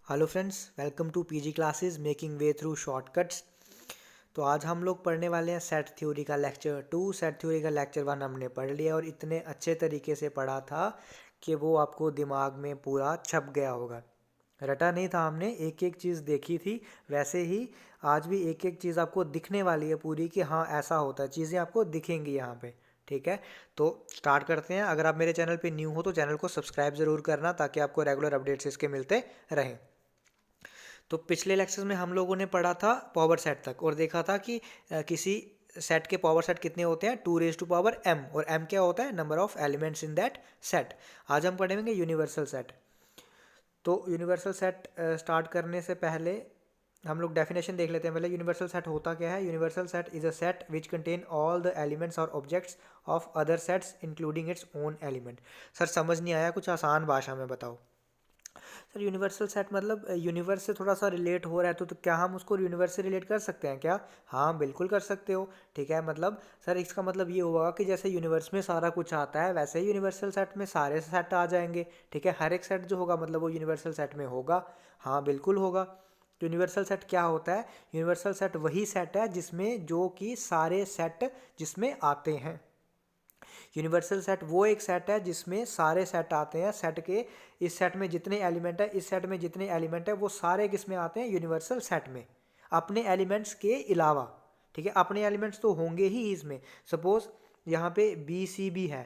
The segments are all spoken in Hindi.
Hello friends, welcome to PG classes making way through shortcuts. तो आज हम लोग पढ़ने वाले हैं सेट थ्योरी का लेक्चर 2। सेट थ्योरी का लेक्चर 1 हमने पढ़ लिया और इतने अच्छे तरीके से पढ़ा था कि वो आपको दिमाग में पूरा छप गया होगा। रटा नहीं था हमने, एक एक चीज़ देखी थी। वैसे ही आज भी एक एक चीज़ आपको दिखने वाली है पूरी कि हाँ ऐसा होता है, चीज़ें आपको दिखेंगी यहाँ पे। ठीक है, तो स्टार्ट करते हैं। अगर आप मेरे चैनल पे न्यू हो तो चैनल को सब्सक्राइब ज़रूर करना ताकि आपको रेगुलर अपडेट्स इसके मिलते रहें। तो पिछले लेक्चर्स में हम लोगों ने पढ़ा था पावर सेट तक और देखा था कि किसी सेट के पावर सेट कितने होते हैं, 2 raised to power m, और m क्या होता है, number of elements in that set. आज हम पढ़ेंगे यूनिवर्सल सेट। तो यूनिवर्सल सेट स्टार्ट करने से पहले हम लोग डेफिनेशन देख लेते हैं। पहले यूनिवर्सल सेट होता क्या है। Universal set is a set which contain all the elements और objects of other sets including its own element. Sir समझ नहीं आया, कुछ आसान भाषा में बताओ। सर यूनिवर्सल सेट मतलब यूनिवर्स से थोड़ा सा रिलेट हो रहा है तो क्या हम उसको यूनिवर्स से रिलेट कर सकते हैं क्या? हाँ बिल्कुल कर सकते हो। ठीक है, मतलब सर इसका मतलब ये हुआ कि जैसे यूनिवर्स में सारा कुछ आता है वैसे ही यूनिवर्सल सेट में सारे सेट आ जाएंगे। ठीक है, हर एक सेट जो होगा मतलब वो यूनिवर्सल सेट में होगा। हाँ बिल्कुल होगा। यूनिवर्सल सेट क्या होता है? यूनिवर्सल सेट वही सेट है जिसमें जो कि सारे सेट जिसमें आते हैं। यूनिवर्सल सेट वो एक सेट है जिसमें सारे सेट आते हैं। सेट के इस सेट में जितने एलिमेंट है, इस सेट में जितने एलिमेंट है वो सारे किस में आते हैं? यूनिवर्सल सेट में, अपने एलिमेंट्स के अलावा। ठीक है, अपने एलिमेंट्स तो होंगे ही इसमें। सपोज यहाँ पे बी सी भी है,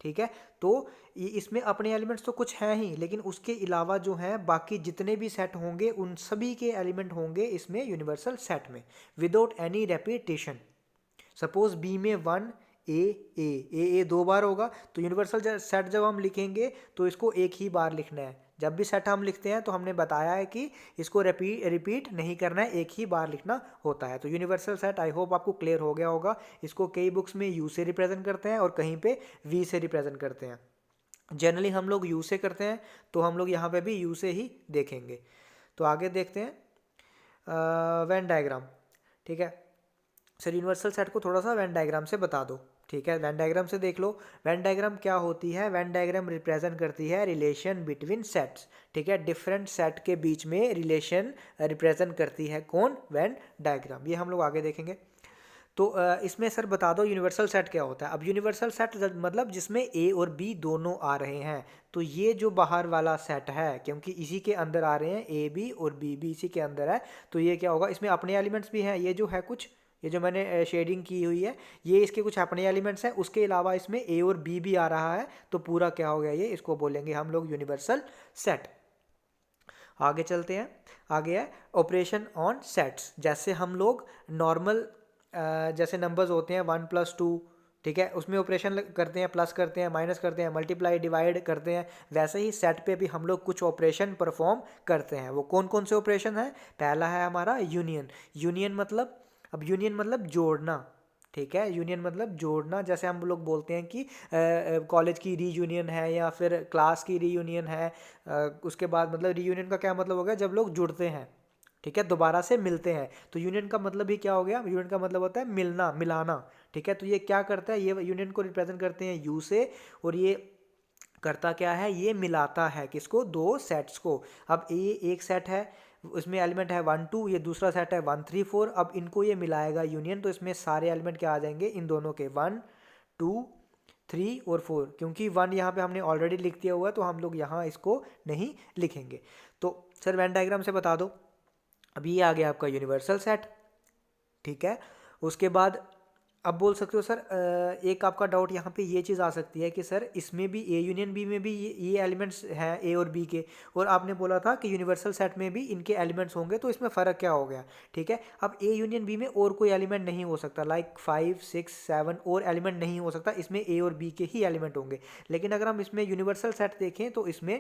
ठीक है, तो इसमें अपने एलिमेंट्स तो कुछ हैं ही, लेकिन उसके अलावा जो है बाकी जितने भी सेट होंगे उन सभी के एलिमेंट होंगे इसमें यूनिवर्सल सेट में, without any repetition. Suppose B में 1 ए ए 2 बार होगा तो यूनिवर्सल सेट जब हम लिखेंगे तो इसको एक ही बार लिखना है। जब भी सेट हम लिखते हैं तो हमने बताया है कि इसको रिपीट नहीं करना है, एक ही बार लिखना होता है। तो यूनिवर्सल सेट आई होप आपको क्लियर हो गया होगा। इसको कई बुक्स में यू से रिप्रेजेंट करते हैं और कहीं पे वी से रिप्रेजेंट करते हैं। जनरली हम लोग यू से करते हैं तो हम लोग यहाँ पे भी यू से ही देखेंगे। तो आगे देखते हैं वेन डायग्राम। ठीक है सर, यूनिवर्सल सेट को थोड़ा सा वेन डायग्राम से बता दो। ठीक है, वेन डायग्राम से देख लो। वेन डायग्राम क्या होती है? वेन डायग्राम रिप्रेजेंट करती है रिलेशन बिटवीन सेट्स। ठीक है, डिफरेंट सेट के बीच में रिलेशन रिप्रेजेंट करती है कौन? Venn diagram. ये हम लोग आगे देखेंगे। तो इसमें सर बता दो यूनिवर्सल सेट क्या होता है। अब यूनिवर्सल सेट मतलब जिसमें ए और बी दोनों आ रहे हैं। तो ये जो बाहर वाला सेट है, क्योंकि इसी के अंदर आ रहे हैं ए बी और बी भी इसी के अंदर है, तो ये क्या होगा? इसमें अपने एलिमेंट्स भी हैं। ये जो है कुछ, ये जो मैंने शेडिंग की हुई है ये इसके कुछ अपने एलिमेंट्स हैं। उसके अलावा इसमें ए और बी भी आ रहा है, तो पूरा क्या हो गया? ये इसको बोलेंगे हम लोग यूनिवर्सल सेट। आगे चलते हैं। आगे है ऑपरेशन ऑन सेट्स। जैसे हम लोग नॉर्मल जैसे नंबर्स होते हैं 1+2, ठीक है, उसमें ऑपरेशन करते हैं, प्लस करते हैं, माइनस करते हैं, मल्टीप्लाई डिवाइड करते हैं। वैसे ही सेट पे भी हम लोग कुछ ऑपरेशन परफॉर्म करते हैं। वो कौन कौन से ऑपरेशन है? पहला है हमारा यूनियन। यूनियन मतलब, अब यूनियन मतलब जोड़ना। ठीक है, यूनियन मतलब जोड़ना। जैसे हम लोग बोलते हैं कि कॉलेज की रीयूनियन है या फिर क्लास की रीयूनियन है। उसके बाद मतलब रीयूनियन का क्या मतलब हो गया? जब लोग जुड़ते हैं, ठीक है, दोबारा से मिलते हैं। तो यूनियन का मतलब ही क्या हो गया? यूनियन का मतलब होता है मिलना, मिलाना। ठीक है, तो ये क्या करता है? ये यूनियन को रिप्रेजेंट करते हैं यू से, और ये करता क्या है? ये मिलाता है किसको? दो सेट्स को। अब ये एक सेट है, उसमें एलिमेंट है 1 2, ये दूसरा सेट है 1 3 4। अब इनको ये मिलाएगा यूनियन, तो इसमें सारे एलिमेंट क्या आ जाएंगे? इन दोनों के 1 2 3 और 4। क्योंकि 1 यहाँ पे हमने ऑलरेडी लिख दिया हुआ है तो हम लोग यहाँ इसको नहीं लिखेंगे। तो सर वेन डायग्राम से बता दो। अब ये आ गया आपका यूनिवर्सल सेट। ठीक है, उसके बाद अब बोल सकते हो सर, एक आपका डाउट यहाँ पे ये चीज़ आ सकती है कि सर इसमें भी ए यूनियन बी में भी ये एलिमेंट्स हैं ए और बी के, और आपने बोला था कि यूनिवर्सल सेट में भी इनके एलिमेंट्स होंगे, तो इसमें फ़र्क क्या हो गया? ठीक है, अब ए यूनियन बी में और कोई एलिमेंट नहीं हो सकता, लाइक 5 6 7 और एलिमेंट नहीं हो सकता, इसमें ए और बी के ही एलिमेंट होंगे। लेकिन अगर हम इसमें यूनिवर्सल सेट देखें तो इसमें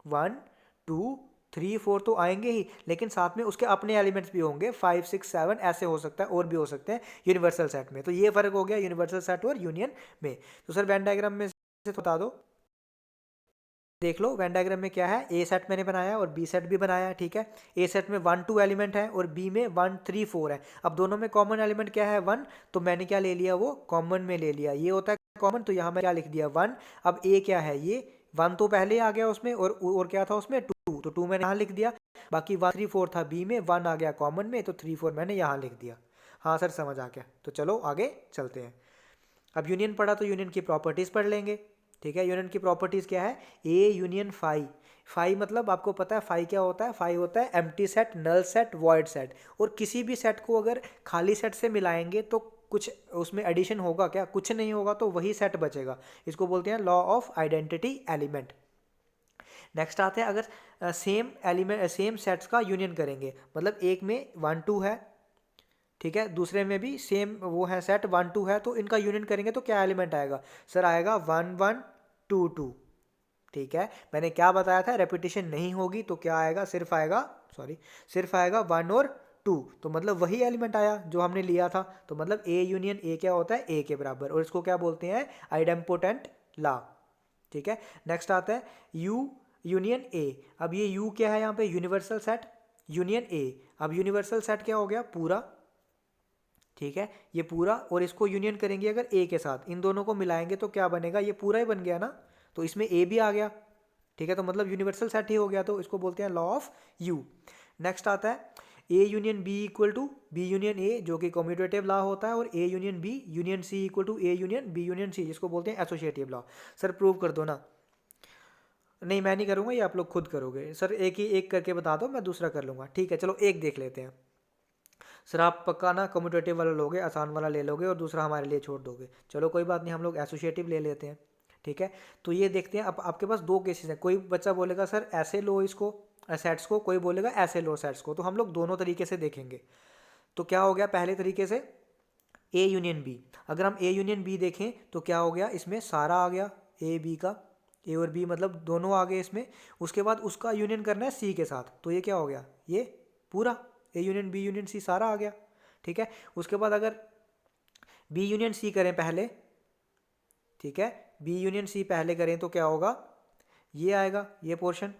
1 2 3 4 तो आएंगे ही, लेकिन साथ में उसके अपने एलिमेंट्स भी होंगे, 5 6 7 ऐसे हो सकता है, और भी हो सकते हैं यूनिवर्सल सेट में। तो ये फर्क हो गया यूनिवर्सल सेट और यूनियन में। तो सर वेन डायग्राम में से बता दो। देख लो वेन डायग्राम में क्या है। ए सेट मैंने बनाया और बी सेट भी बनाया। ठीक है, ए सेट में 1 2 एलिमेंट है और बी में 1 3 4 है। अब दोनों में कॉमन एलिमेंट क्या है? 1। तो मैंने क्या ले लिया? वो कॉमन में ले लिया। ये होता है कॉमन, तो यहाँ मैं क्या लिख दिया? 1। अब ए क्या है? ये 1 तो पहले आ गया उसमें, और क्या था उसमें? 2, तो 2 मैंने यहाँ लिख दिया। बाकी 1 3 4 था बी में, 1 आ गया कॉमन में, तो 3 4 मैंने यहाँ लिख दिया। हाँ सर समझ आ गया। तो चलो आगे चलते हैं। अब यूनियन पढ़ा तो यूनियन की प्रॉपर्टीज़ पढ़ लेंगे। ठीक है, यूनियन की प्रॉपर्टीज़ क्या है, ए यूनियन फाई। फाई मतलब आपको पता है फाई क्या होता है, फाई होता है empty set, null set, void set. और किसी भी सेट को अगर खाली सेट से मिलाएंगे तो कुछ उसमें एडिशन होगा क्या, कुछ नहीं होगा, तो वही सेट बचेगा। इसको बोलते हैं law of identity element. Next आते हैं, अगर सेम एलिमेंट सेम सेट्स का यूनियन करेंगे, मतलब एक में 1 2 है, ठीक है, दूसरे में भी सेम वो है सेट 1 2 है, तो इनका यूनियन करेंगे तो क्या एलिमेंट आएगा सर, आएगा 1 1 2 2। ठीक है, मैंने क्या बताया था, रेपिटेशन नहीं होगी, तो क्या आएगा, सिर्फ आएगा, सॉरी, सिर्फ आएगा 1 और 2। तो मतलब वही एलिमेंट आया जो हमने लिया था। तो मतलब ए यूनियन ए क्या होता है, ए के बराबर, और इसको क्या बोलते हैं, आइडेम्पोटेंट लॉ। ठीक है, नेक्स्ट आता है यू यूनियन ए। अब ये यू क्या है यहाँ पे, यूनिवर्सल सेट, यूनियन ए। अब यूनिवर्सल सेट क्या हो गया, पूरा। ठीक है, ये पूरा, और इसको यूनियन करेंगे अगर ए के साथ, इन दोनों को मिलाएंगे तो क्या बनेगा, ये पूरा ही बन गया ना, तो इसमें ए भी आ गया। ठीक है, तो मतलब यूनिवर्सल सेट ही हो गया, तो इसको बोलते हैं लॉ ऑफ यू। नेक्स्ट आता है A union B equal to B union A, जो कि कम्यूटेटिव लॉ होता है, और A union B union C equal to A union B union C, जिसको बोलते हैं एसोसिएटिव लॉ। सर प्रूव कर दो ना। नहीं मैं नहीं करूँगा, ये आप लोग खुद करोगे। सर एक ही एक करके बता दो, मैं दूसरा कर लूँगा। ठीक है, चलो एक देख लेते हैं। सर आप पक्का ना कम्यूटेटिव वाला लोगे, आसान वाला ले लोगे और दूसरा हमारे लिए छोड़ दोगे। चलो कोई बात नहीं, हम लोग एसोसिएटिव ले लेते हैं। ठीक है, तो ये देखते हैं। अब आपके पास दो केसेस हैं, कोई बच्चा बोलेगा सर ऐसे लो इसको सेट्स को, कोई बोलेगा ऐसे लो सेट्स को, तो हम लोग दोनों तरीके से देखेंगे। तो क्या हो गया, पहले तरीके से ए यूनियन बी। अगर हम ए यूनियन बी देखें तो क्या हो गया, इसमें सारा आ गया ए बी का, ए और बी मतलब दोनों आ गए इसमें। उसके बाद उसका यूनियन करना है सी के साथ, तो ये क्या हो गया, ये पूरा A union B union C सारा आ गया। ठीक है, उसके बाद अगर बी यूनियन सी करें पहले, ठीक है, बी यूनियन सी पहले करें तो क्या होगा, ये आएगा ये पोर्शन।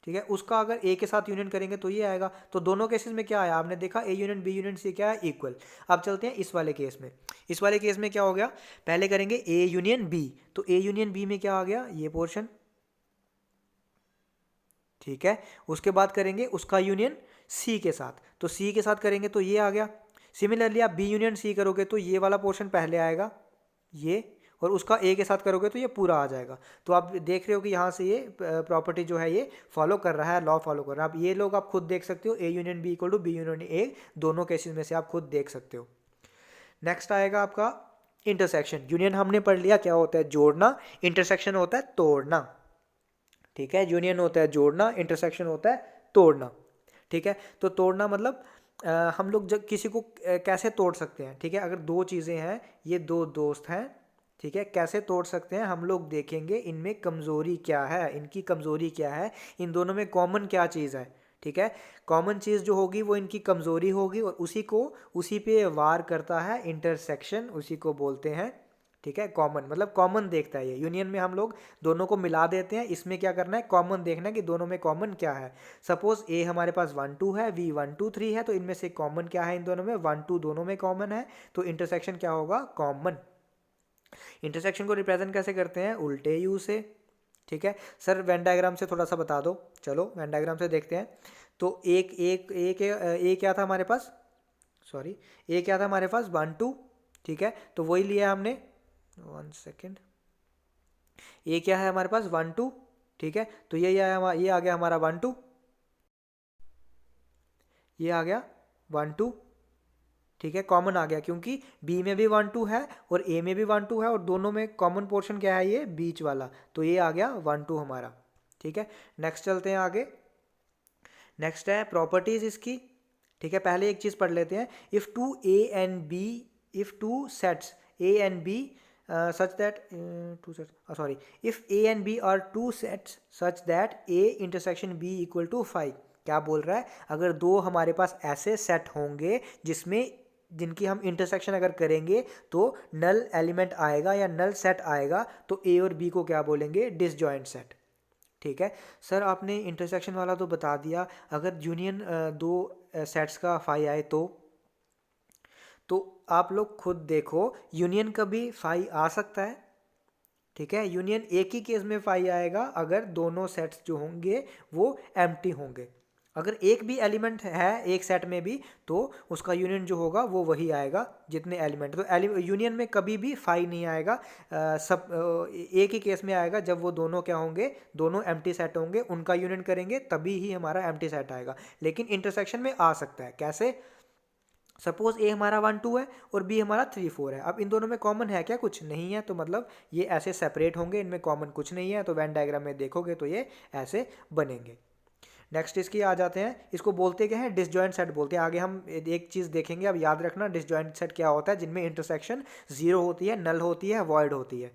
ठीक है, उसका अगर ए के साथ यूनियन करेंगे तो ये आएगा। तो दोनों केसेस में क्या आया, आपने देखा A union B union C क्या है, इक्वल। अब चलते हैं इस वाले केस में। इस वाले केस में क्या हो गया, पहले करेंगे ए यूनियन बी, तो ए यूनियन बी में क्या आ गया, ये पोर्शन। ठीक है, उसके बाद करेंगे उसका यूनियन सी के साथ, तो सी के साथ करेंगे तो ये आ गया। सिमिलरली आप बी यूनियन सी करोगे तो ये वाला पोर्शन पहले आएगा ये, और उसका ए के साथ करोगे तो ये पूरा आ जाएगा। तो आप देख रहे हो कि यहाँ से ये प्रॉपर्टी जो है ये फॉलो कर रहा है, लॉ फॉलो कर रहा है। अब ये लोग आप खुद देख सकते हो, A union B equal to B union A, दोनों केसेस में से आप खुद देख सकते हो। नेक्स्ट आएगा आपका इंटरसेक्शन। यूनियन हमने पढ़ लिया क्या होता है, जोड़ना, इंटरसेक्शन होता है तोड़ना। ठीक है, यूनियन होता है जोड़ना, इंटरसेक्शन होता है तोड़ना। ठीक है, तो तोड़ना मतलब हम लोग जब किसी को कैसे तोड़ सकते हैं। ठीक है, अगर दो चीज़ें हैं, ये दो दोस्त हैं, ठीक है, कैसे तोड़ सकते हैं हम लोग देखेंगे, इनमें कमज़ोरी क्या है, इनकी कमज़ोरी क्या है, इन दोनों में कॉमन क्या चीज़ है। ठीक है, कॉमन चीज़ जो होगी वो इनकी कमज़ोरी होगी, और उसी पे वार करता है इंटरसेक्शन, उसी को बोलते हैं। ठीक है, कॉमन मतलब कॉमन देखता है ये। यूनियन में हम लोग दोनों को मिला देते हैं, इसमें क्या करना है, कॉमन देखना है कि दोनों में कॉमन क्या है। सपोज ए हमारे पास 1 2 है, बी 1 2 3 है, तो इनमें से कॉमन क्या है, इन दोनों में 1 2 दोनों में कॉमन है, तो इंटरसेक्शन क्या होगा, कॉमन। इंटरसेक्शन को रिप्रेजेंट कैसे करते हैं, उल्टे यू से। ठीक है, सर वेन डायग्राम से थोड़ा सा बता दो। चलो वेन डायग्राम से देखते हैं। तो एक एक एक ए क्या था हमारे पास, सॉरी, ए क्या था हमारे पास 1 2। ठीक है, तो वही लिया हमने, 1 सेकेंड, ए क्या है हमारे पास 1 2। ठीक है, तो ये आ गया हमारा 1 2, ये आ गया 1 2। ठीक है, कॉमन आ गया क्योंकि बी में भी 1 2 है और ए में भी 1 2 है, और दोनों में कॉमन पोर्शन क्या है, ये बीच वाला, तो ये आ गया 1 2 हमारा। ठीक है, नेक्स्ट चलते हैं आगे। नेक्स्ट है प्रॉपर्टीज इसकी। ठीक है, पहले एक चीज़ पढ़ लेते हैं। If two A and B, if two sets A and B such that two sets sorry if a and b are two sets such that a intersection b equal to 5, क्या बोल रहा है, अगर दो हमारे पास ऐसे सेट होंगे जिनकी हम इंटरसेक्शन अगर करेंगे तो नल एलिमेंट आएगा या नल सेट आएगा, तो ए और बी को क्या बोलेंगे, डिसजॉइंट सेट। ठीक है, सर आपने इंटरसेक्शन वाला तो बता दिया, अगर यूनियन दो सेट्स का फाई आए तो आप लोग खुद देखो, यूनियन कभी फाई आ सकता है, ठीक है। यूनियन एक ही केस में फाई आएगा अगर दोनों सेट्स जो होंगे वो एम्प्टी होंगे। अगर एक भी एलिमेंट है एक सेट में भी तो उसका यूनियन जो होगा वो वही आएगा जितने एलिमेंट। तो यूनियन में कभी भी फाई नहीं आएगा, एक ही केस में आएगा जब वो दोनों क्या होंगे, दोनों एम्प्टी सेट होंगे, उनका यूनियन करेंगे तभी ही हमारा एम्प्टी सेट आएगा। लेकिन इंटरसेक्शन में आ सकता है, कैसे? सपोज ए हमारा 1 2 है और बी हमारा 3 4 है। अब इन दोनों में कॉमन है क्या? कुछ नहीं है, तो मतलब ये ऐसे सेपरेट होंगे, इनमें कॉमन कुछ नहीं है, तो वेन डायग्राम में देखोगे तो ये ऐसे बनेंगे। नेक्स्ट इसकी आ जाते हैं, इसको बोलते क्या है? डिसजॉइंट सेट बोलते हैं। आगे हम एक चीज़ देखेंगे, अब याद रखना डिसजॉइंट सेट क्या होता है, जिनमें इंटरसेक्शन 0 होती है, नल होती है, वॉइड होती है।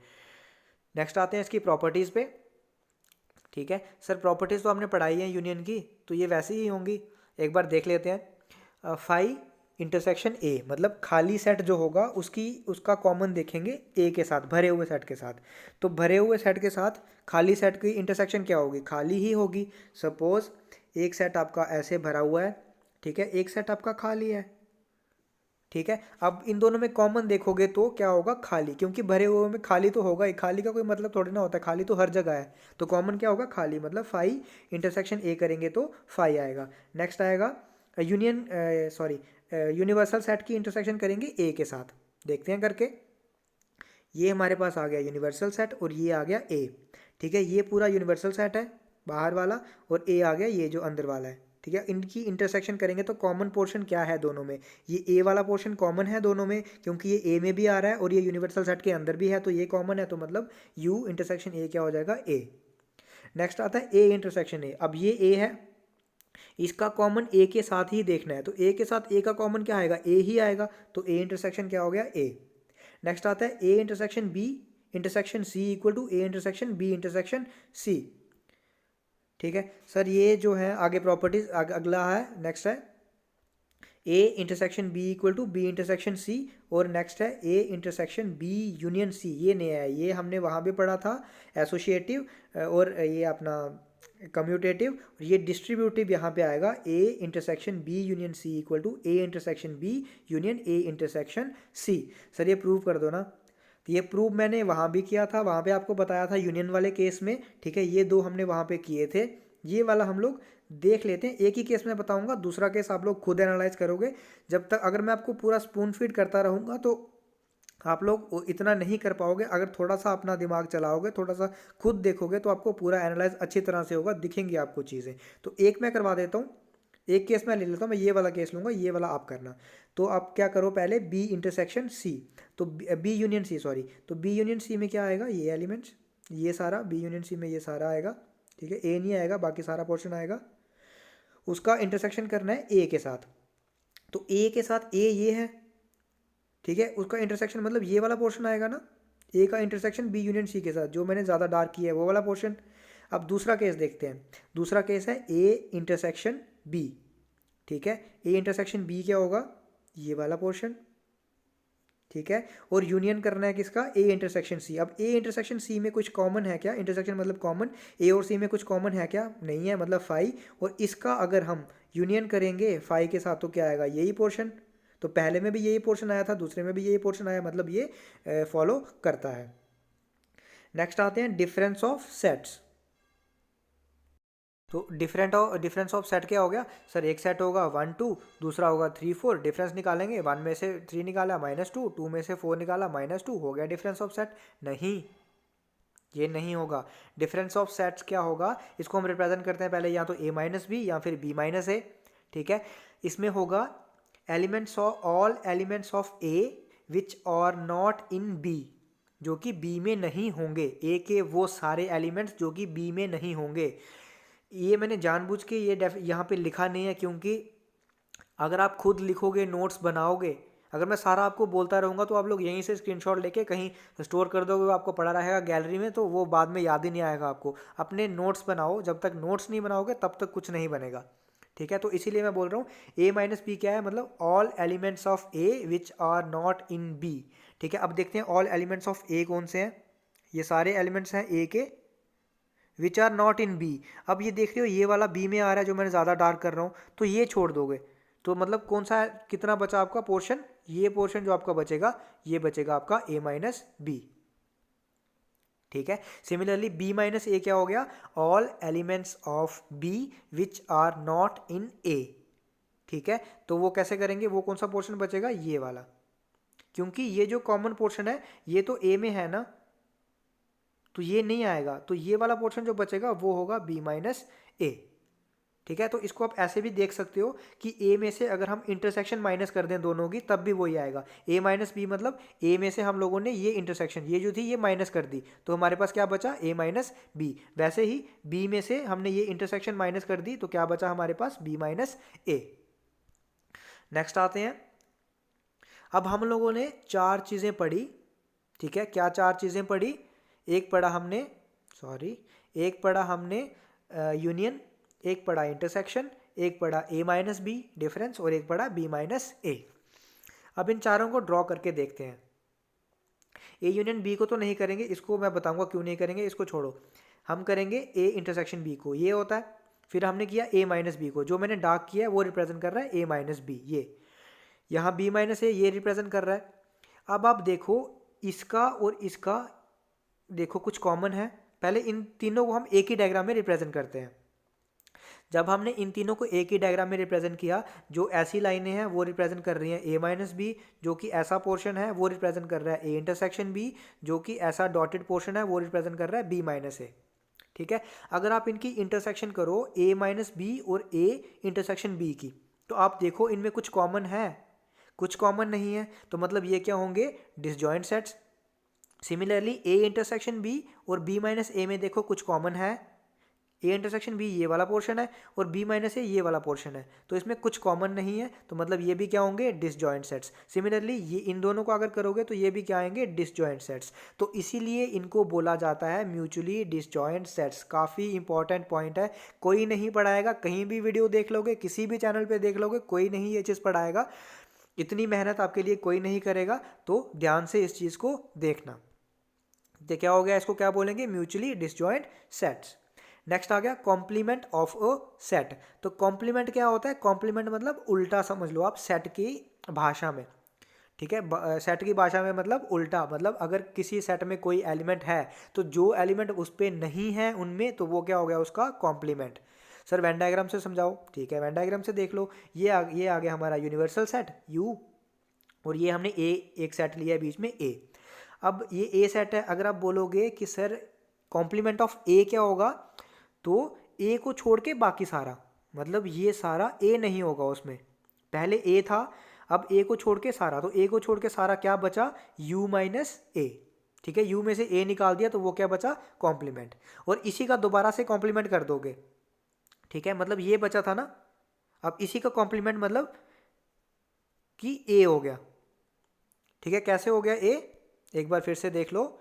नेक्स्ट आते हैं इसकी प्रॉपर्टीज़ पे। ठीक है सर, प्रॉपर्टीज़ तो हमने पढ़ाई है यूनियन की, तो ये वैसे ही होंगी, एक बार देख लेते हैं। फाई इंटरसेक्शन ए, मतलब खाली सेट जो होगा उसका कॉमन देखेंगे ए के साथ, भरे हुए सेट के साथ। तो भरे हुए सेट के साथ खाली सेट की इंटरसेक्शन क्या होगी? खाली ही होगी। सपोज एक सेट आपका ऐसे भरा हुआ है, ठीक है, एक सेट आपका खाली है, ठीक है। अब इन दोनों में कॉमन देखोगे तो क्या होगा? खाली, क्योंकि भरे हुए में खाली तो होगा ही, खाली का कोई मतलब थोड़ी ना होता है, खाली तो हर जगह है। तो कॉमन क्या होगा? खाली, मतलब फाई इंटरसेक्शन ए करेंगे तो फाई आएगा। नेक्स्ट आएगा यूनियन सॉरी यूनिवर्सल सेट की इंटरसेक्शन करेंगे ए के साथ, देखते हैं करके। ये हमारे पास आ गया यूनिवर्सल सेट और ये आ गया ए, ठीक है। ये पूरा यूनिवर्सल सेट है बाहर वाला, और ए आ गया ये जो अंदर वाला है, ठीक है। इनकी इंटरसेक्शन करेंगे तो कॉमन पोर्शन क्या है दोनों में? ये ए वाला पोर्शन कॉमन है दोनों में, क्योंकि ये ए में भी आ रहा है और ये यूनिवर्सल सेट के अंदर भी है, तो ये कॉमन है, तो मतलब यू इंटरसेक्शन ए क्या हो जाएगा? ए। नेक्स्ट आता है ए इंटरसेक्शन ए। अब ये ए है, इसका कॉमन ए के साथ ही देखना है, तो ए के साथ ए का कॉमन क्या आएगा? ए ही आएगा, तो ए इंटरसेक्शन क्या हो गया? ए। नेक्स्ट आता है A intersection B intersection C equal to A intersection B intersection C, ठीक है सर। ये जो है आगे प्रॉपर्टीज अगला है, नेक्स्ट है A intersection B equal to B intersection C, और नेक्स्ट है A intersection B union C. ये नया है, ये हमने वहाँ भी पढ़ा था एसोसिएटिव और ये अपना कम्यूटेटिव, और ये डिस्ट्रीब्यूटिव यहाँ पे आएगा A intersection B union C equal to A intersection B union A intersection C. Sir ये प्रूव कर दो ना। तो ये प्रूव मैंने वहाँ भी किया था, वहाँ पे आपको बताया था यूनियन वाले केस में, ठीक है। ये दो हमने वहाँ पे किए थे, ये वाला हम लोग देख लेते हैं। एक ही केस में बताऊंगा, दूसरा केस आप लोग खुद एनालाइज करोगे। जब तक अगर मैं आपको पूरा स्पून फीड करता रहूँगा तो आप लोग इतना नहीं कर पाओगे। अगर थोड़ा सा अपना दिमाग चलाओगे, थोड़ा सा खुद देखोगे, तो आपको पूरा एनालाइज अच्छी तरह से होगा, दिखेंगी आपको चीज़ें। तो एक मैं करवा देता हूँ, एक केस मैं ले लेता हूँ, मैं ये वाला केस लूँगा, ये वाला आप करना। तो आप क्या करो, पहले बी इंटरसेक्शन सी, तो बी यूनियन सी सॉरी, तो बी यूनियन सी में क्या आएगा? ये एलिमेंट्स, ये सारा बी यूनियन सी में ये सारा आएगा, ठीक है। ए नहीं आएगा, बाकी सारा पोर्शन आएगा। उसका इंटरसेक्शन करना है ए के साथ, तो ए के साथ ए ये है, ठीक है। उसका इंटरसेक्शन मतलब ये वाला पोर्शन आएगा ना, ए का इंटरसेक्शन बी यूनियन सी के साथ, जो मैंने ज़्यादा डार्क किया है वो वाला पोर्शन। अब दूसरा केस देखते हैं, दूसरा केस है ए इंटरसेक्शन बी, ठीक है। ए इंटरसेक्शन बी क्या होगा? ये वाला पोर्शन, ठीक है। और यूनियन करना है किसका? A intersection C. अब ए इंटरसेक्शन सी में कुछ कॉमन है क्या? इंटरसेक्शन मतलब कॉमन, ए और सी में कुछ कॉमन है क्या? नहीं है, मतलब फाई। और इसका अगर हम यूनियन करेंगे फाई के साथ तो क्या आएगा? यही पोर्शन। तो पहले में भी यही पोर्शन आया था, दूसरे में भी यही पोर्शन आया, मतलब ये फॉलो करता है। नेक्स्ट आते हैं डिफरेंस ऑफ सेट्स। तो डिफरेंस ऑफ सेट क्या हो गया सर? एक सेट होगा 1 2, दूसरा होगा 3 4, डिफरेंस निकालेंगे, 1 में से 3 निकाला -2, 2 में से 4 निकाला -2, हो गया डिफरेंस ऑफ सेट। नहीं, ये नहीं होगा। डिफरेंस ऑफ सेट्स क्या होगा? इसको हम रिप्रेजेंट करते हैं पहले या तो a माइनस बी या फिर b माइनस ए, ठीक है। इसमें होगा elements of all elements of a which are not in b, जो कि b में नहीं होंगे। a के वो सारे एलिमेंट्स जो कि b में नहीं होंगे। ये मैंने जानबूझ के ये यहाँ पे लिखा नहीं है, क्योंकि अगर आप खुद लिखोगे, नोट्स बनाओगे, अगर मैं सारा आपको बोलता रहूँगा तो आप लोग यहीं से स्क्रीनशॉट लेके कहीं स्टोर कर दोगे, वो आपको पड़ा रहेगा गैलरी में, तो वो बाद में याद ही नहीं आएगा आपको। अपने नोट्स बनाओ, जब तक नोट्स नहीं बनाओगे तब तक कुछ नहीं बनेगा, ठीक है। तो इसीलिए मैं बोल रहा हूँ ए माइनस बी क्या है, मतलब all elements of A which are not in B, ठीक है। अब देखते हैं ऑल एलिमेंट्स ऑफ ए कौन से हैं। ये सारे एलिमेंट्स हैं ए के which are not in B. अब ये देख रहे हो ये वाला बी में आ रहा है, जो मैंने ज़्यादा डार्क कर रहा हूँ, तो ये छोड़ दोगे तो मतलब कौन सा है, कितना बचा आपका पोर्शन? ये पोर्शन जो आपका बचेगा, ये बचेगा आपका ए माइनस बी, ठीक है। सिमिलरली बी माइनस ए क्या हो गया, all elements of B which are not in A. ठीक है, तो वो कैसे करेंगे, वो कौन सा पोर्शन बचेगा, ये वाला, क्योंकि ये जो कॉमन पोर्शन है ये तो ए में है ना, तो ये नहीं आएगा, तो ये वाला पोर्शन जो बचेगा वो होगा बी माइनस ए। ठीक है, तो इसको आप ऐसे भी देख सकते हो कि ए में से अगर हम इंटरसेक्शन माइनस कर दें दोनों की तब भी वही आएगा, ए माइनस बी, मतलब ए में से हम लोगों ने ये इंटरसेक्शन ये जो थी ये माइनस कर दी तो हमारे पास क्या बचा, ए माइनस बी। वैसे ही बी में से हमने ये इंटरसेक्शन माइनस कर दी तो क्या बचा हमारे पास, बी माइनस ए। नेक्स्ट आते हैं, अब हम लोगों ने चार चीज़ें पढ़ी। ठीक है, क्या चार चीज़ें पढ़ी, एक पढ़ा हमने, एक पढ़ा हमने यूनियन, एक पढ़ा इंटरसेक्शन, एक पढ़ा ए माइनस बी डिफरेंस, और एक पढ़ा बी माइनस ए। अब इन चारों को ड्रॉ करके देखते हैं। ए यूनियन बी को तो नहीं करेंगे, इसको मैं बताऊंगा क्यों नहीं करेंगे, इसको छोड़ो। हम करेंगे ए इंटरसेक्शन बी को, ये होता है। फिर हमने किया ए माइनस बी को, जो मैंने डार्क किया है वो रिप्रेजेंट कर रहा है ए माइनस बी, ये यहाँ बी माइनस ए ये रिप्रेजेंट कर रहा है। अब आप देखो इसका और इसका, देखो कुछ कॉमन है। पहले इन तीनों को हम एक ही डायग्राम में रिप्रेजेंट करते हैं। जब हमने इन तीनों को एक ही डायग्राम में रिप्रेजेंट किया, जो ऐसी लाइनें हैं वो रिप्रेजेंट कर रही हैं ए माइनस बी, जो कि ऐसा पोर्शन है वो रिप्रेजेंट कर रहा है ए इंटरसेक्शन बी, जो कि ऐसा डॉटेड पोर्शन है वो रिप्रेजेंट कर रहा है बी माइनस ए। ठीक है, अगर आप इनकी इंटरसेक्शन करो ए माइनस बी और ए इंटरसेक्शन बी की, तो आप देखो इनमें कुछ कॉमन है, कुछ कॉमन नहीं है, तो मतलब ये क्या होंगे, disjoint sets. Similarly A intersection B और बी माइनस ए में देखो कुछ कॉमन है, ए इंटरसेक्शन बी ये वाला पोर्शन है और बी माइनस ए ये वाला पोर्शन है, तो इसमें कुछ कॉमन नहीं है, तो मतलब ये भी क्या होंगे, डिसजॉइंट सेट्स। सिमिलरली ये इन दोनों को अगर करोगे तो ये भी क्या आएंगे, डिसजॉइंट सेट्स। तो इसीलिए इनको बोला जाता है म्यूचुअली डिसजॉइंट सेट्स। काफ़ी इंपॉर्टेंट पॉइंट है, कोई नहीं पढ़ाएगा, कहीं भी वीडियो देख लोगे, किसी भी चैनल पर देख लोगे, कोई नहीं ये चीज़ पढ़ाएगा, इतनी मेहनत आपके लिए कोई नहीं करेगा, तो ध्यान से इस चीज़ को देखना। तो क्या हो गया, इसको क्या बोलेंगे, म्यूचुअली डिसजॉइंट सेट्स। नेक्स्ट आ गया कॉम्प्लीमेंट ऑफ अ सेट। तो कॉम्प्लीमेंट क्या होता है, कॉम्प्लीमेंट मतलब उल्टा समझ लो आप सेट की भाषा में। ठीक है, सेट की भाषा में मतलब उल्टा, मतलब अगर किसी सेट में कोई एलिमेंट है तो जो एलिमेंट उस पर नहीं है उनमें, तो वो क्या हो गया, उसका कॉम्प्लीमेंट। सर वेन डायग्राम से समझाओ, ठीक है वेन डायग्राम से देख लो, ये आ गया हमारा यूनिवर्सल सेट यू, और ये हमने ए एक सेट लिया है बीच में ए। अब ये ए सेट है, अगर आप बोलोगे कि सर कॉम्प्लीमेंट ऑफ ए क्या होगा, तो ए को छोड़ के बाकी सारा, मतलब ये सारा ए नहीं होगा उसमें, पहले ए था, अब ए को छोड़ के सारा, तो ए को छोड़ के सारा क्या बचा, यू माइनस ए। ठीक है, यू में से ए निकाल दिया तो वो क्या बचा, कॉम्प्लीमेंट, और इसी का दोबारा से कॉम्प्लीमेंट कर दोगे। ठीक है, मतलब ये बचा था ना, अब इसी का कॉम्प्लीमेंट मतलब कि ए हो गया। ठीक है, कैसे हो गया ए, एक बार फिर से देख लो,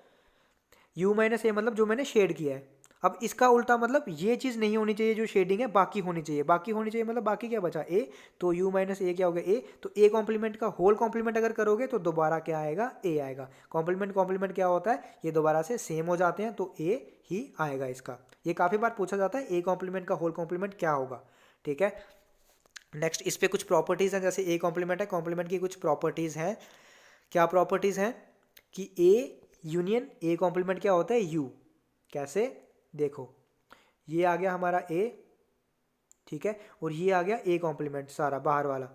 u माइनस ए मतलब जो मैंने शेड किया है। अब इसका उल्टा मतलब ये चीज़ नहीं होनी चाहिए जो शेडिंग है, बाकी होनी चाहिए, बाकी होनी चाहिए मतलब बाकी क्या बचा, ए, तो u माइनस ए क्या हो गया, ए, तो ए कॉम्प्लीमेंट का होल कॉम्प्लीमेंट अगर करोगे तो दोबारा क्या आएगा, ए आएगा। कॉम्प्लीमेंट कॉम्प्लीमेंट क्या होता है, ये दोबारा से सेम हो जाते हैं, तो ए ही आएगा इसका। ये काफ़ी बार पूछा जाता है ए कॉम्प्लीमेंट का होल कॉम्प्लीमेंट क्या होगा। ठीक है, नेक्स्ट इस पर कुछ प्रॉपर्टीज़ हैं, जैसे ए कॉम्प्लीमेंट है, कॉम्प्लीमेंट की कुछ प्रॉपर्टीज़ हैं। क्या प्रॉपर्टीज़ हैं कि ए यूनियन ए कॉम्प्लीमेंट क्या होता है, यू। कैसे, देखो ये आ गया हमारा ए, ठीक है, और ये आ गया ए कॉम्प्लीमेंट सारा बाहर वाला।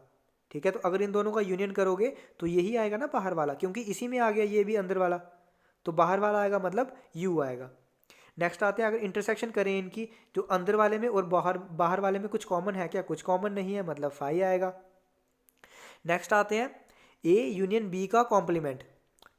ठीक है, तो अगर इन दोनों का यूनियन करोगे तो यही आएगा ना बाहर वाला, क्योंकि इसी में आ गया ये भी अंदर वाला, तो बाहर वाला आएगा मतलब यू आएगा। नेक्स्ट आते हैं, अगर इंटरसेक्शन करें इनकी, जो अंदर वाले में और बाहर वाले में कुछ कॉमन है क्या, कुछ कॉमन नहीं है, मतलब फाई आएगा। नेक्स्ट आते हैं ए यूनियन बी का कॉम्प्लीमेंट।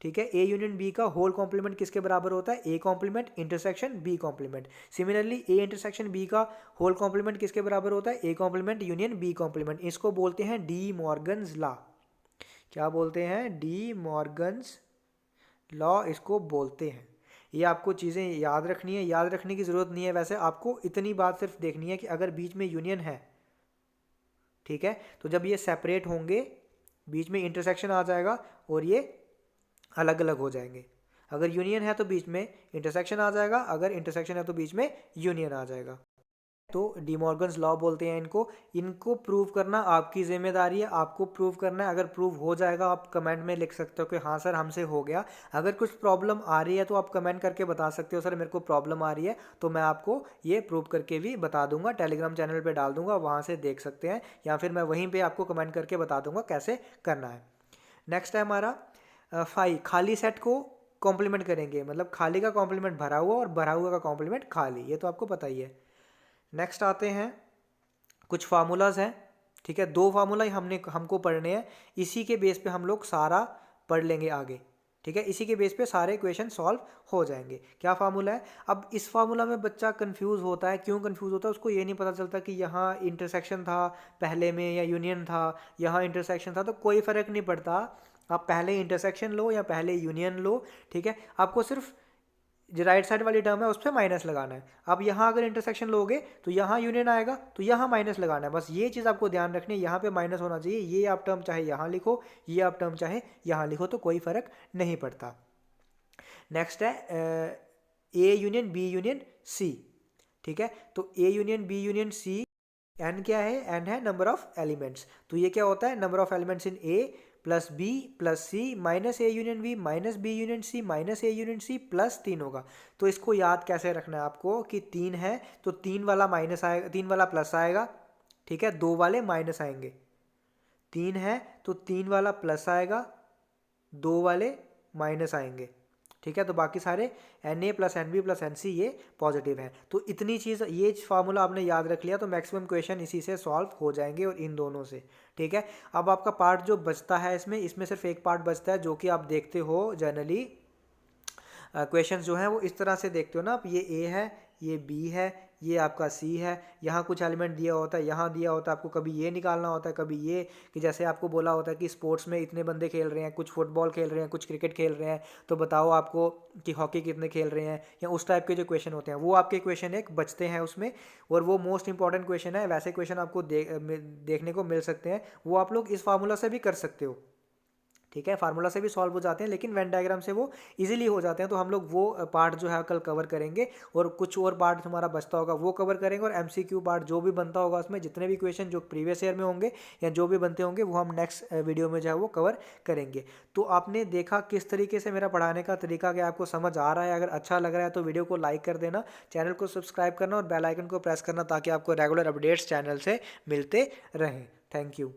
ठीक है, ए यूनियन बी का होल कॉम्प्लीमेंट किसके बराबर होता है, A complement intersection B complement. Similarly A intersection B का होल कॉम्प्लीमेंट किसके बराबर होता है, A complement union B complement. इसको बोलते हैं डी मॉर्गन्स लॉ। क्या बोलते हैं, डी मॉर्गन्स लॉ इसको बोलते हैं। ये आपको चीज़ें याद रखनी है, याद रखने की ज़रूरत नहीं है वैसे, आपको इतनी बात सिर्फ देखनी है कि अगर बीच में यूनियन है, ठीक है, तो जब ये सेपरेट होंगे, बीच में इंटरसेक्शन आ जाएगा और ये अलग अलग हो जाएंगे। अगर यूनियन है तो बीच में इंटरसेक्शन आ जाएगा, अगर इंटरसेक्शन है तो बीच में यूनियन आ जाएगा। तो डिमॉर्गन्स लॉ बोलते हैं इनको प्रूव करना आपकी जिम्मेदारी है, आपको प्रूव करना है। अगर प्रूव हो जाएगा आप कमेंट में लिख सकते हो कि हाँ सर हमसे हो गया। अगर कुछ प्रॉब्लम आ रही है तो आप कमेंट करके बता सकते हो सर मेरे को प्रॉब्लम आ रही है, तो मैं आपको ये प्रूव करके भी बता दूंगा, टेलीग्राम चैनल पे डाल दूंगा, वहाँ से देख सकते हैं, या फिर मैं वहीं पे आपको कमेंट करके बता दूंगा कैसे करना है। नेक्स्ट है हमारा खाली सेट को कॉम्प्लीमेंट करेंगे, मतलब खाली का कॉम्प्लीमेंट भरा हुआ और भरा हुआ का कॉम्प्लीमेंट खाली, ये तो आपको पता ही है। नेक्स्ट आते हैं कुछ फार्मूलाज हैं, ठीक है, 2 फार्मूला ही हमको पढ़ने हैं, इसी के बेस पे हम लोग सारा पढ़ लेंगे आगे, ठीक है, इसी के बेस पे सारे इक्वेशन सॉल्व हो जाएंगे। क्या फार्मूला है? अब इस फार्मूला में बच्चा कंफ्यूज होता है, क्यों कंफ्यूज होता है? उसको ये नहीं पता चलता कि यहाँ इंटरसेक्शन था पहले में या यूनियन था, यहाँ इंटरसेक्शन था, तो कोई फ़र्क नहीं पड़ता, आप पहले इंटरसेक्शन लो या पहले यूनियन लो, ठीक है, आपको सिर्फ जो राइट साइड वाली टर्म है उस पर माइनस लगाना है। अब यहाँ अगर इंटरसेक्शन लोगे तो यहाँ यूनियन आएगा, तो यहाँ माइनस लगाना है, बस ये चीज़ आपको ध्यान रखनी है, यहाँ पे माइनस होना चाहिए। ये आप टर्म चाहे यहाँ लिखो, ये आप टर्म चाहे यहाँ लिखो, तो कोई फर्क नहीं पड़ता। नेक्स्ट है A union B union C, ठीक है, तो A union B union C, n क्या है? एन है नंबर ऑफ एलिमेंट्स, तो ये क्या होता है? Number of elements in A plus B plus C minus A union B minus B union C minus A union C plus 3 होगा। तो इसको याद कैसे रखना है आपको कि 3 है तो 3 वाला माइनस आएगा, 3 वाला प्लस आएगा, ठीक है, 2 वाले माइनस आएंगे। 3 है तो 3 वाला प्लस आएगा, 2 वाले माइनस आएंगे, ठीक है, तो बाकी सारे n A plus n B plus n C ये पॉजिटिव है। तो इतनी चीज़, ये फार्मूला आपने याद रख लिया तो मैक्सिमम क्वेश्चन इसी से सॉल्व हो जाएंगे, और इन दोनों से, ठीक है। अब आपका पार्ट जो बचता है इसमें सिर्फ एक पार्ट बचता है, जो कि आप देखते हो जनरली क्वेश्चन जो है वो इस तरह से देखते हो ना आप, ये ए है, ये बी है, ये आपका सी है, यहाँ कुछ एलिमेंट दिया होता है, यहाँ दिया होता है, आपको कभी ये निकालना होता है, कभी ये, कि जैसे आपको बोला होता है कि स्पोर्ट्स में इतने बंदे खेल रहे हैं, कुछ फुटबॉल खेल रहे हैं, कुछ क्रिकेट खेल रहे हैं, तो बताओ आपको कि हॉकी कितने खेल रहे हैं, या उस टाइप के जो क्वेश्चन होते हैं वो आपके क्वेश्चन एक बचते हैं उसमें, और वो मोस्ट इंपॉर्टेंट क्वेश्चन है। वैसे क्वेश्चन आपको देखने को मिल सकते हैं, वो आप लोग इस फार्मूला से भी कर सकते हो, ठीक है, फार्मूला से भी सॉल्व हो जाते हैं, लेकिन वेन डायग्राम से वो इजीली हो जाते हैं। तो हम लोग वो पार्ट जो है कल कवर करेंगे, और कुछ और पार्ट हमारा बचता होगा वो कवर करेंगे, और एमसीक्यू पार्ट जो भी बनता होगा उसमें जितने भी क्वेश्चन जो प्रीवियस ईयर में होंगे या जो भी बनते होंगे वो हम नेक्स्ट वीडियो में जो है वो कवर करेंगे। तो आपने देखा किस तरीके से मेरा पढ़ाने का तरीका, क्या आपको समझ आ रहा है? अगर अच्छा लग रहा है तो वीडियो को लाइक कर देना, चैनल को सब्सक्राइब करना और बेल आइकन को प्रेस करना, ताकि आपको रेगुलर अपडेट्स चैनल से मिलते रहें। Thank you.